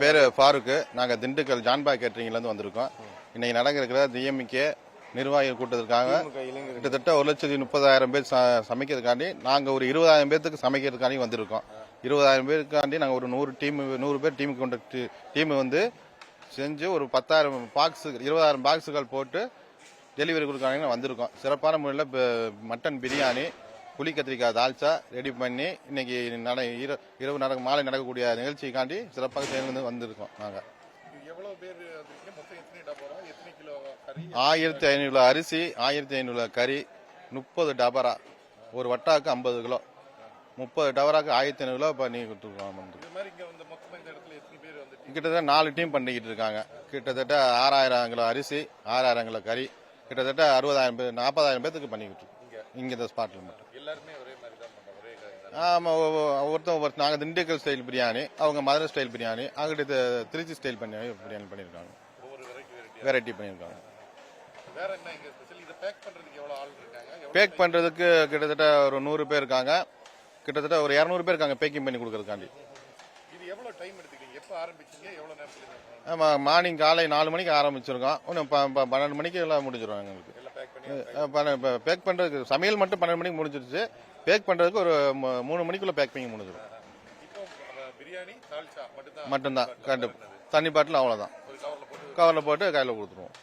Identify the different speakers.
Speaker 1: பேர் ஃபாரூக். நாங்கள் திண்டுக்கல் ஜான்பாய் கேட்டரிங்லேருந்து வந்திருக்கோம். இன்னைக்கு நடக்கிற டிஎம்கே நிர்வாகிகள் கூட்டத்திற்காக கிட்டத்தட்ட 1,30,000 பேர் சமைக்கிறதுக்காண்டி நாங்கள் ஒரு 20,000 பேர்த்துக்கு சமைக்கிறதுக்காண்டி வந்திருக்கோம். 20,000 பேருக்காண்டி நாங்கள் ஒரு 100 பேர் டீமுக்கு கொண்ட டீம் வந்து செஞ்சு ஒரு 10,000 பாக்ஸு 20,000 பாக்ஸுகள் போட்டு டெலிவரி கொடுக்காங்க வந்திருக்கோம். சிறப்பான முறையில் மட்டன் பிரியாணி, புளி கத்திரிக்காய் தால்ச்சா ரெடி பண்ணி இன்னைக்கு இரவு மாலை நடக்கக்கூடிய நிகழ்ச்சிக்காண்டி சிறப்பாக சேர்ந்து வந்திருக்கோம். நாங்கள் 1,500 அரிசி, 1,500 கறி, 30 டபரா, ஒரு வட்டாக்கு 50 கிலோ, 30 டபராக்கு 1,500 கிலோ பண்ணி கொடுத்துருக்கோம். கிட்டத்தட்ட 4 டீம் பண்ணிக்கிட்டு இருக்காங்க. கிட்டத்தட்ட 6,000 கிலோ அரிசி, 6,000 கிலோ கறி, கிட்டத்தட்ட 60,000 பேர் 40,000 பேருக்கு பண்ணிக்கிட்டு இருக்கோம் இங்க இந்த ஸ்பாட்ல மட்டும். ஆமா, ஒவ்வொருத்தரும் நாங்கள் திண்டுக்கல் ஸ்டைல் பிரியாணி, அவங்க மதுரை ஸ்டைல் பிரியாணி, அங்கிட்ட திருச்சி ஸ்டைல் பிரியாணி பண்ணியிருக்காங்க. வெரைட்டி பண்ணியிருக்காங்க. பேக் பண்றதுக்கு கிட்டத்தட்ட ஒரு 100 பேர் இருக்காங்க. கிட்டத்தட்ட ஒரு 200 பேர் இருக்காங்க பேக்கிங் பண்ணி கொடுக்கறதுக்காண்டி. ஆமா, மார்னிங் காலை 4 மணிக்கு ஆரம்பிச்சிருக்கோம். இன்னும் 12 மணிக்கு எல்லாம் முடிஞ்சிடும் எங்களுக்கு. பேக் பண்றதுக்கு சமையல் மட்டும் 12 மணிக்கு முடிஞ்சிருச்சு. பேக் பண்றதுக்கு ஒரு 3 மணிக்குள்ள பேக்கிங் முடிஞ்சிடும். மட்டும்தான். தண்ணி பாட்டில் அவ்வளவுதான். கவர்ல போட்டு கையில கொடுத்துருவோம்.